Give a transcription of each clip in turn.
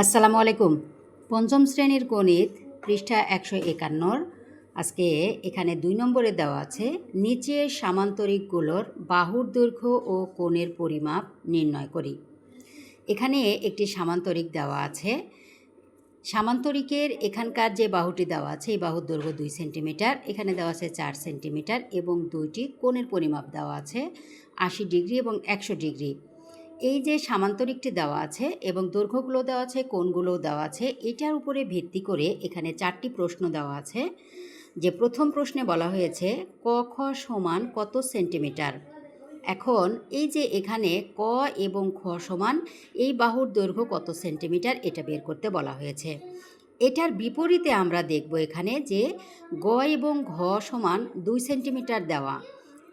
আসসালামু আলাইকুম। পঞ্চম শ্রেণীর গণিত পৃষ্ঠা 151। আজকে এখানে 2 নম্বরে দেওয়া আছে নিচের সামান্তরিকগুলোর বাহুর দৈর্ঘ্য ও কোণের পরিমাপ নির্ণয় করি। এখানে একটি সামান্তরিক দেওয়া আছে। সামান্তরিকের এখানকার যে বাহুটি দেওয়া আছে এই বাহুর দৈর্ঘ্য 2 সেন্টিমিটার, এখানে দেওয়া আছে 4 সেন্টিমিটার এবং দুইটি কোণের পরিমাপ দেওয়া আছে 80 ডিগ্রি এবং 100 ডিগ্রি। এই যে সামান্তরিকটি দেওয়া আছে এবং দৈর্ঘ্যগুলো দেওয়া আছে, কোণগুলোও দেওয়া আছে, এটার উপরে ভিত্তি করে এখানে 4টি প্রশ্ন দেওয়া আছে। যে প্রথম প্রশ্নে বলা হয়েছে ক খ সমান কত সেন্টিমিটার। এখন এই যে এখানে ক এবং খ সমান এই বাহুর দৈর্ঘ্য কত সেন্টিমিটার এটা বের করতে বলা হয়েছে। এটার বিপরীতে আমরা দেখব এখানে যে গ এবং ঘ সমান 2 সেন্টিমিটার দেওয়া।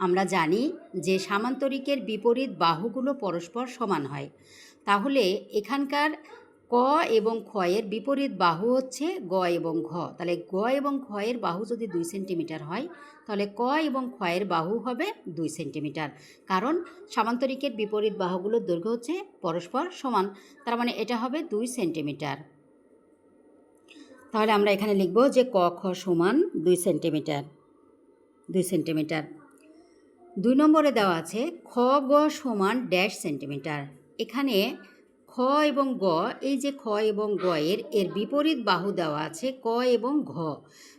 আমরা জানি যে সামান্তরিকের বিপরীত বাহুগুলো পরস্পর সমান হয়, তাহলে এখানকার ক এবং খ এর বিপরীত বাহু হচ্ছে গ এবং ঘ। তাহলে গ এবং ঘ এর বাহু যদি 2 সেন্টিমিটার হয় তাহলে ক এবং খ এর বাহু হবে 2 সেন্টিমিটার, কারণ সামান্তরিকের বিপরীত বাহুগুলোর দৈর্ঘ্য হচ্ছে পরস্পর সমান, তার মানে এটা হবে 2 সেন্টিমিটার। তাহলে আমরা এখানে লিখব যে ক খ সমান 2 সেন্টিমিটার। 2 সেন্টিমিটার। 2 নম্বরে দেওয়া আছে খ গ সমান ড্যাশ সেন্টিমিটার। এখানে খ এবং গ, এই যে খ এবং গ এর বিপরীত বাহু দেওয়া আছে ক এবং ঘ।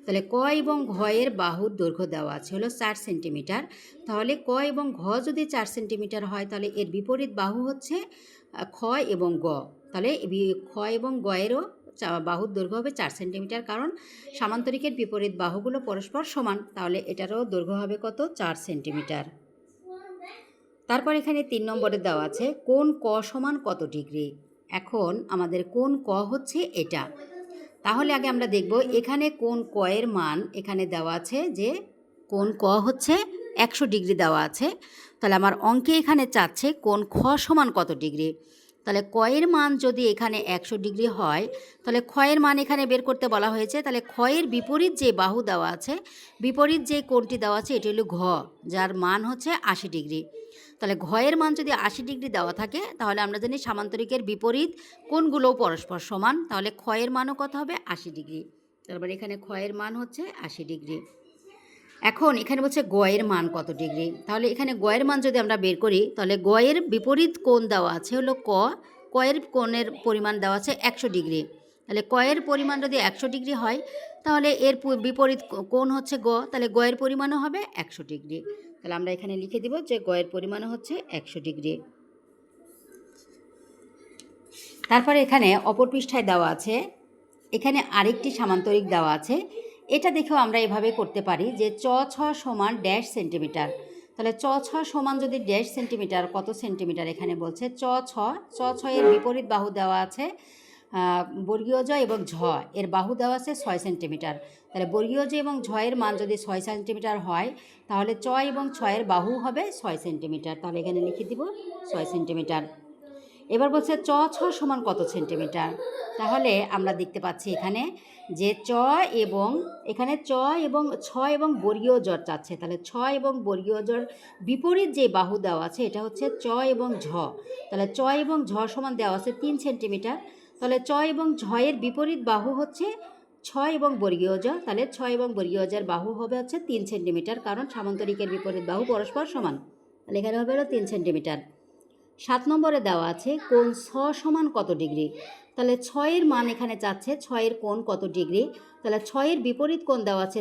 তাহলে ক এবং ঘ এর বাহুর দৈর্ঘ্য দেওয়া আছে হলো 4 সেন্টিমিটার। তাহলে ক এবং ঘ যদি 4 সেন্টিমিটার হয় তাহলে এর বিপরীত বাহু হচ্ছে খ এবং গ। তাহলে খ এবং গ এরও বাহুর দৈর্ঘ্য হবে 4 সেন্টিমিটার, কারণ সামান্তরিকের বিপরীত বাহুগুলো পরস্পর সমান, তাহলে এটারও দৈর্ঘ্য হবে কত 4 সেন্টিমিটার। তারপর এখানে 3 নম্বরে দেওয়া আছে কোণ ক সমান কত ডিগ্রি। এখন আমাদের কোণ ক হচ্ছে এটা, তাহলে আগে আমরা দেখব এখানে কোণ ক এর মান এখানে দেওয়া আছে যে কোণ ক হচ্ছে 100 ডিগ্রি দেওয়া আছে। তাহলে আমার অঙ্কে এখানে চাচ্ছে কোণ খ সমান কত ডিগ্রি। তাহলে ক এর মান যদি এখানে 100 ডিগ্রি হয় তাহলে খ এর মান এখানে বের করতে বলা হয়েছে। তাহলে খ এর বিপরীত যে বাহু দেওয়া আছে, বিপরীত যে কোণটি দেওয়া আছে এটি হলো ঘ, যার মান হচ্ছে 80 ডিগ্রি। তাহলে ঘ এর মান যদি 80 ডিগ্রি দেওয়া থাকে তাহলে আমরা জানি সামান্তরিকের বিপরীত কোণগুলোও পরস্পর সমান, তাহলে খ এর মানও কত হবে 80 ডিগ্রি। তারপরে এখানে খ এর মান হচ্ছে 80 ডিগ্রি। এখন এখানে বলছে গ এর মান কত ডিগ্রি। তাহলে এখানে গ এর মান যদি আমরা বের করি তাহলে গ এর বিপরীত কোণ দেওয়া আছে হলো ক এর কোণের পরিমাণ দেওয়া আছে 100 ডিগ্রি। তাহলে ক এর পরিমাণ যদি 100 ডিগ্রি হয় তাহলে এর বিপরীত কোণ হচ্ছে গ, তাহলে গ এর পরিমাণও হবে 100 ডিগ্রি। তাহলে আমরা এখানে লিখে দিব যে গ এর পরিমাণও হচ্ছে 100 ডিগ্রি। তারপরে এখানে অপর পৃষ্ঠায় দেওয়া আছে এখানে আরেকটি সামান্তরিক দেওয়া আছে। এটা দেখেও আমরা এভাবে করতে পারি যে চ ছ সমান ড্যাশ সেন্টিমিটার। তাহলে চ ছ সমান যদি ড্যাশ সেন্টিমিটার, কত সেন্টিমিটার এখানে বলছে চ ছ এর বিপরীত বাহু দেওয়া আছে বর্গীয় জ এবং ঝ এর বাহু দেওয়া আছে 6 সেন্টিমিটার। তাহলে বর্গীয় জ এবং ঝ এর মান যদি 6 সেন্টিমিটার হয় তাহলে চ এবং ছ এর বাহু হবে 6 সেন্টিমিটার। তাহলে এখানে লিখে দিব 6 সেন্টিমিটার। এবার বলছে চ ছ সমান কত সেন্টিমিটার। তাহলে আমরা দেখতে পাচ্ছি এখানে যে চ এবং এখানে চ এবং ছ এবং বর্গীয় জ চাচ্ছে। তাহলে ছ এবং বর্গীয় জর বিপরীত যে বাহু দেওয়া আছে এটা হচ্ছে চ এবং ঝ। তাহলে চ এবং ঝ সমান দেওয়া আছে 3 সেন্টিমিটার। তাহলে চ এবং ঝ এর বিপরীত বাহু হচ্ছে 6 এবং বর্গীয় জ। তাহলে 6 এবং বর্গীয় জের বাহু হবে হচ্ছে 3 সেন্টিমিটার, কারণ সামান্তরিকের বিপরীত বাহু পরস্পর সমান। তাহলে এখানে হবে হলো 3 সেন্টিমিটার। 7 নম্বরে দেওয়া আছে কোণ ছ সমান কত ডিগ্রি। তাহলে 6 এর মান এখানে চাচ্ছে 6 এর কোণ কত ডিগ্রি। তাহলে 6 এর বিপরীত কোণ দেওয়া আছে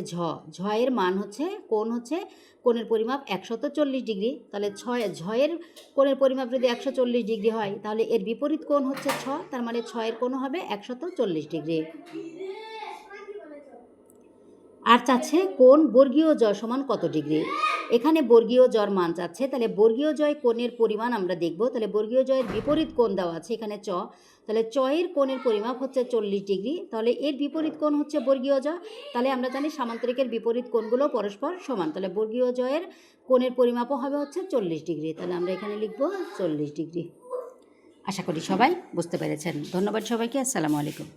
ঝ এর মান হচ্ছে কোণ হচ্ছে কোণের পরিমাপ 140 ডিগ্রি। তাহলে ঝ এর কোণের পরিমাপ যদি 140 ডিগ্রি হয় তাহলে এর বিপরীত কোণ হচ্ছে তার মানে 6 এর কোণ হবে 140 ডিগ্রি। আর চাচ্ছে কোণ বর্গীয় জ সমান কত ডিগ্রি। এখানে বর্গীয় জর মান চাচ্ছে, তাহলে বর্গীয় জয় কোণের পরিমাণ আমরা দেখব। তাহলে বর্গীয় জয়ের বিপরীত কোণ দেওয়া আছে এখানে চ, তাহলে চ এর কোণের পরিমাপ হচ্ছে 40 ডিগ্রি। তাহলে এর বিপরীত কোণ হচ্ছে বর্গীয় জ। তাহলে আমরা জানি সামান্তরিকের বিপরীত কোণগুলো পরস্পর সমান, তাহলে বর্গীয় জয়ের কোণের পরিমাপও হবে হচ্ছে 40 ডিগ্রি। তাহলে আমরা এখানে লিখব 40 ডিগ্রি। আশা করি সবাই বুঝতে পেরেছেন। ধন্যবাদ সবাইকে। আসসালামু আলাইকুম।